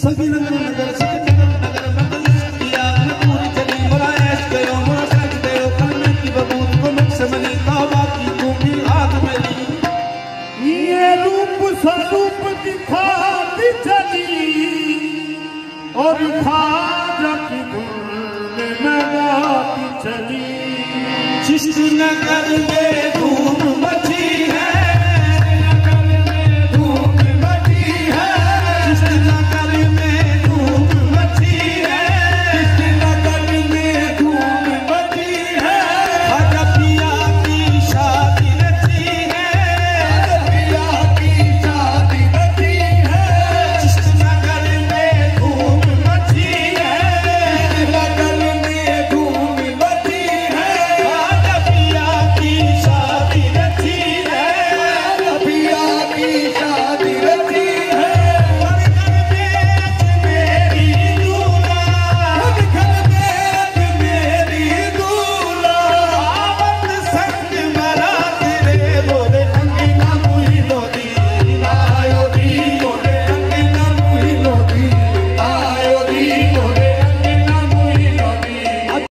सभी नगर नगर सभी नगर बदल किया पूरी चली बड़ा ऐश करो बड़ा सच दे कलमे की बबूत को मुझसे मनी तौबा की तू भी आग मेरी ये रूप स्वरूप दिखाती चली और खाजा की धुन में गाती चली चिश्त नगर में